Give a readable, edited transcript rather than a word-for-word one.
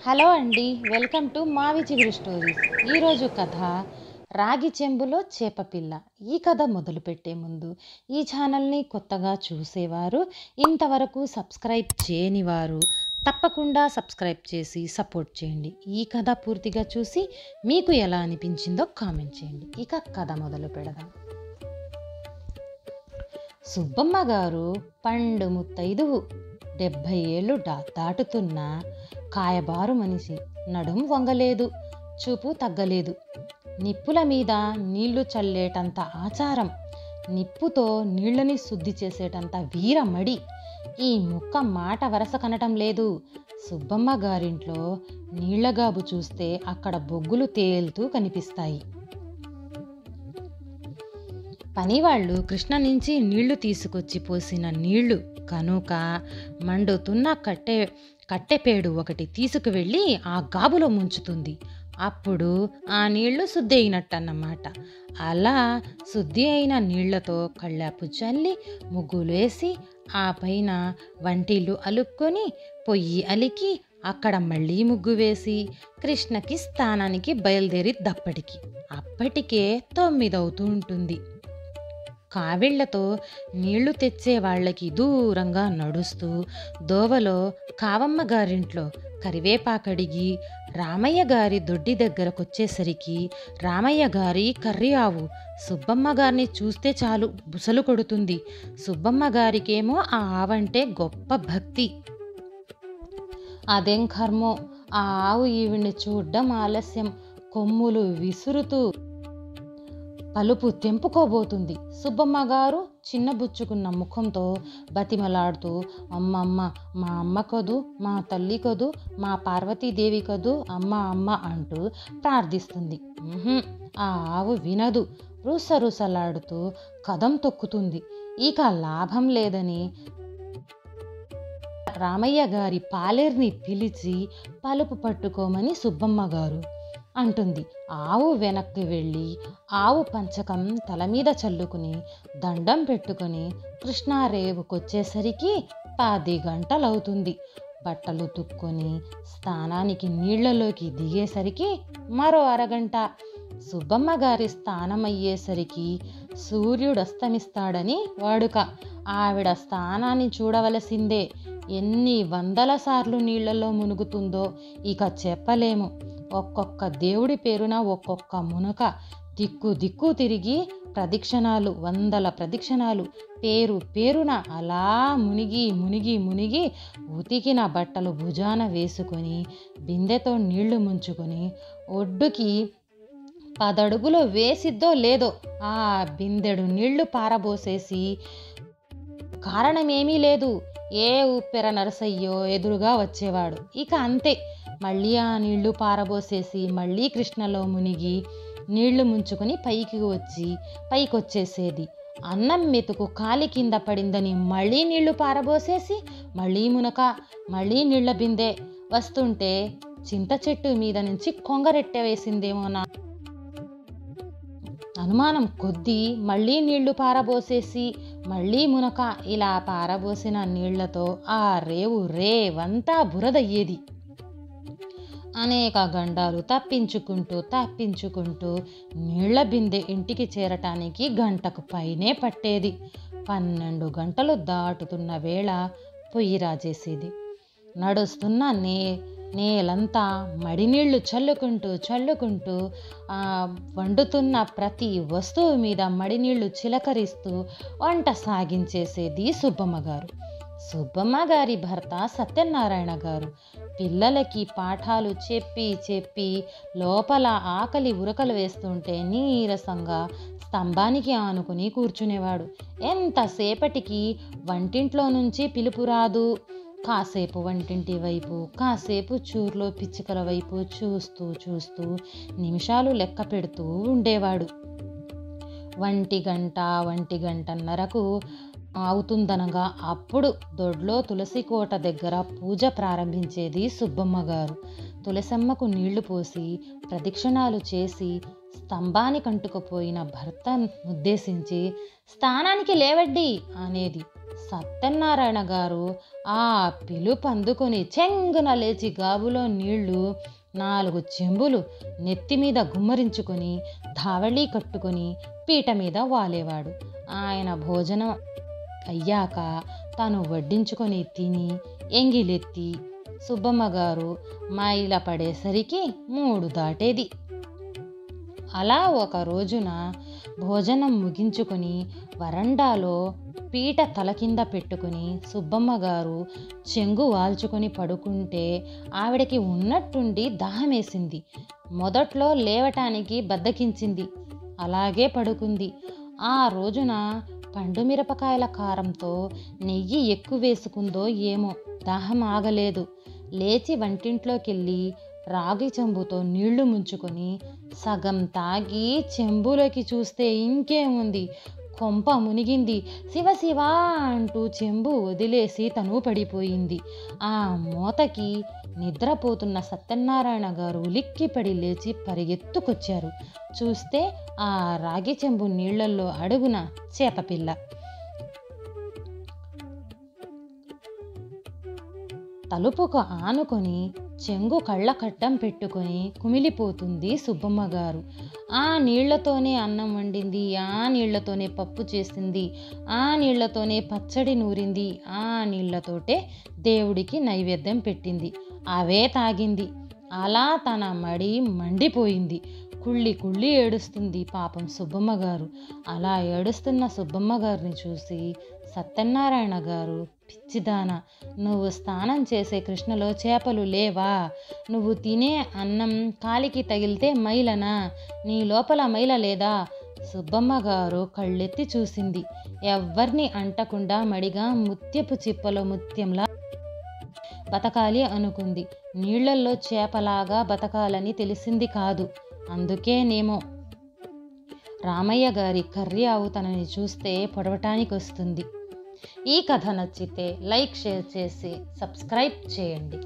Hello అండి, welcome to మావి చిగురు స్టోరీస్. ఈరోజు కథ రాగి చెంబులో చేపపిల్ల. ఈ కథ మొదలుపెట్టే ముందు ఈ ఛానల్ని కొత్తగా చూసేవారు, ఇంతవరకు సబ్స్క్రైబ్ చేయనివారు తప్పకుండా సబ్స్క్రైబ్ చేసి సపోర్ట్ చేయండి. ఈ కథ పూర్తిగా చూసి మీకు ఎలా అనిపించిందో కామెంట్ చేయండి. ఇక కథ మొదలు పెడదాం. సుబ్బమ్మ గారు పండు ముత్తైదువు, 70 ఏళ్ళు దాటుతున్న కాయబారు మనిషి. నడుం వంగలేదు, చూపు తగ్గలేదు. నిప్పుల మీద నీళ్లు చల్లేటంత ఆచారం, నిప్పుతో నీళ్ళని శుద్ధి చేసేటంత వీరమడి. ఈ ముక్క మాట వరస కనటం లేదు. సుబ్బమ్మ గారింట్లో నీళ్లగాబు చూస్తే అక్కడ బొగ్గులు తేలుతూ కనిపిస్తాయి. పనివాళ్ళు కృష్ణ నుంచి నీళ్లు తీసుకొచ్చి పోసిన నీళ్లు కనుక మండుతున్న కట్టెపేడు ఒకటి తీసుకువెళ్ళి ఆ గాబులో ముంచుతుంది. అప్పుడు ఆ నీళ్లు శుద్ధి అయినట్టన్నమాట. అలా శుద్ధి అయిన నీళ్లతో కళ్ళాపు చల్లి ముగ్గులేసి ఆ పైన వంటిల్లు అలుక్కొని పొయ్యి అలికి అక్కడ మళ్ళీ ముగ్గు వేసి కృష్ణకి స్థానానికి బయలుదేరి దప్పటికి అప్పటికే 9 అవుతూ ఉంటుంది. కావిళ్లతో నీళ్లు తెచ్చే వాళ్ళకి దూరంగా నడుస్తూ దోవలో కావమ్మ గారింట్లో కరివేపాకడిగి రామయ్య గారి దొడ్డి దగ్గరకొచ్చేసరికి రామయ్య గారి కర్రి ఆవు సుబ్బమ్మ గారిని చూస్తే చాలు బుసలు కొడుతుంది. సుబ్బమ్మ గారికేమో ఆ ఆవంటే గొప్ప భక్తి. అదేం కర్మో, ఆ ఆవు ఈవిడ్ని చూడ్డం ఆలస్యం. కొమ్ములు విసురుతూ పలుపు తెంపుకోబోతుంది. సుబ్బమ్మ గారు చిన్నబుచ్చుకున్న ముఖంతో బతిమలాడుతూ, అమ్మమ్మ, మా అమ్మ కదూ, మా తల్లి కదూ, మా పార్వతీదేవి కదూ, అమ్మ అమ్మ అంటూ ప్రార్థిస్తుంది. ఆ ఆవు వినదు. రుసరుసలాడుతూ కదం తొక్కుతుంది. ఇక లాభం లేదని రామయ్య గారి పాలేర్ని పిలిచి పలుపు పట్టుకోమని సుబ్బమ్మ గారు అంటుంది. ఆవు వెనక్కి వెళ్ళి ఆవు పంచకం తల మీద చల్లుకుని దండం పెట్టుకుని కృష్ణారేవుకొచ్చేసరికి 10 గంటలవుతుంది. బట్టలు తుక్కొని స్నానానికి నీళ్లలోకి దిగేసరికి మరో అరగంట. సుబ్బమ్మ గారి స్నానం అయ్యేసరికి సూర్యుడస్తమిస్తాడని వాడుక. ఆవిడ స్నానాన్ని చూడవలసిందే. ఎన్ని వందల సార్లు నీళ్లలో మునుగుతుందో ఇక చెప్పలేము. ఒక్కొక్క దేవుడి పేరున ఒక్కొక్క మునక, దిక్కు దిక్కు తిరిగి ప్రదక్షిణాలు, 100 ప్రదక్షిణాలు, పేరు పేరున అలా మునిగి మునిగి మునిగి ఉతికిన బట్టలు భుజాన వేసుకొని బిందెతో నీళ్లు ముంచుకొని ఒడ్డుకి 10 అడుగులు వేసిద్దో లేదో ఆ బిందెడు నీళ్లు పారబోసేసి, కారణమేమీ లేదు, ఏ ఉప్పెర నరసయ్యో ఎదురుగా వచ్చేవాడు. ఇక అంతే. మళ్ళీ ఆ నీళ్లు పారబోసేసి మళ్ళీ కృష్ణలో మునిగి నీళ్లు ముంచుకొని పైకొచ్చేసేది. అన్నం మెతుకు కాలి కింద పడిందని మళ్ళీ నీళ్లు పారబోసేసి మళ్ళీ మునక, మళ్ళీ నీళ్ల బిందె. వస్తుంటే చింత చెట్టు మీద నుంచి కొంగరెట్టె వేసిందేమో నా అనుమానం కొద్దీ మళ్ళీ నీళ్లు పారబోసేసి మళ్ళీ మునక. ఇలా పారబోసిన నీళ్లతో ఆ రేవంతా బురదయ్యేది. అనేక గండాలు తప్పించుకుంటూ నీళ్ల బిందె ఇంటికి చేరటానికి గంటకు పైనే పట్టేది. 12 గంటలు దాటుతున్న వేళ పొయ్యి రాజేసేది. నడుస్తున్న నేలంతా మడినీళ్లు చల్లుకుంటూ వండుతున్న ప్రతి వస్తువు మీద మడినీళ్లు చిలకరిస్తూ వంట సాగించేసేది సుబ్బమ్మ గారు. సుబ్బమ్మ గారి భర్త సత్యనారాయణ గారు పిల్లలకి పాఠాలు చెప్పి లోపల ఆకలి ఉరకలు వేస్తుంటే నీరసంగా స్తంభానికి ఆనుకుని కూర్చునేవాడు. ఎంతసేపటికి వంటింట్లో నుంచి పిలుపు రాదు. కాసేపు వంటింటి వైపు, కాసేపు చూర్లో పిచ్చుకల వైపు చూస్తూ నిమిషాలు లెక్క పెడుతూ ఉండేవాడు. 1 గంటన్నరకు అవుతుందనగా అప్పుడు దొడ్లో తులసి కోట దగ్గర పూజ ప్రారంభించేది సుబ్బమ్మ గారు. తులసమ్మకు నీళ్లు పోసి ప్రదక్షిణాలు చేసి స్తంభానికి అంటుకుపోయిన భర్త ఉద్దేశించి స్థానానికి లేవడ్డి అనేది. సత్యనారాయణ గారు ఆ పిలుపు అందుకొని చెంగున లేచి గాబులో నీళ్లు 4 చెంబులు నెత్తి మీద గుమ్మరించుకొని ధావళీ కట్టుకొని పీట మీద వాలేవాడు. ఆయన భోజనం అయ్యాక తను వడ్డించుకొని తిని ఎంగిలెత్తి సుబ్బమ్మ గారు మైల పడేసరికి 3 దాటేది. అలా ఒక రోజున భోజనం ముగించుకొని వరండాలో పీట తల కింద పెట్టుకుని సుబ్బమ్మ గారు చెంగు వాల్చుకొని పడుకుంటే ఆవిడకి ఉన్నట్టుండి దాహమేసింది. మొదట్లో లేవటానికి బద్దకించింది. అలాగే పడుకుంది. ఆ రోజున పండుమిరపకాయల కారంతో నెయ్యి ఎక్కువ వేసుకుందో ఏమో దాహం ఆగలేదు. లేచి వంటింట్లోకెళ్ళి రాగి చెంబుతో నీళ్లు ముంచుకొని సగం తాగి చెంబులోకి చూస్తే ఇంకేముంది, కొంప మునిగింది. శివ శివ అంటూ చెంబు వదిలేసి తను పడిపోయింది. ఆ మోతకి నిద్రపోతున్న సత్యనారాయణ గారు ఉలిక్కిపడి లేచి పరిగెత్తుకొచ్చారు. చూస్తే ఆ రాగి చెంబు నీళ్లలో అడుగున చేపపిల్ల. తలుపుకు ఆనుకొని చెంగు కళ్ళ కట్టం పెట్టుకొని కుమిలిపోతుంది సుబ్బమ్మ గారు. ఆ నీళ్లతోనే అన్నం వండింది, ఆ నీళ్లతోనే పప్పు చేసింది, ఆ నీళ్లతోనే పచ్చడి నూరింది, ఆ నీళ్లతోటే దేవుడికి నైవేద్యం పెట్టింది, అవే తాగింది. అలా తన మడి మండిపోయింది. కుళ్ళి కుళ్ళి ఏడుస్తుంది పాపం సుబ్బమ్మ గారు. అలా ఏడుస్తున్న సుబ్బమ్మ గారిని చూసి సత్యనారాయణ గారు, పిచ్చిదానా, నువ్వు స్నానం చేసే కృష్ణలో చేపలు లేవా? నువ్వు తినే అన్నం కాలికి తగిలితే మైలనా? నీ లోపల మైల లేదా? సుబ్బమ్మ గారు కళ్ళెత్తి చూసింది. ఎవ్వర్ని అంటకుండా మడిగా ముత్యపు చిప్పలో ముత్యంలా బతకాలి అనుకుంది. నీళ్లల్లో చేపలాగా బతకాలని తెలిసింది కాదు. అందుకేనేమో రామయ్య గారి కర్రీ ఆవు తనని చూస్తే పొడవటానికి వస్తుంది. ఈ కథ నచ్చితే లైక్, షేర్ చేసి సబ్స్క్రైబ్ చేయండి.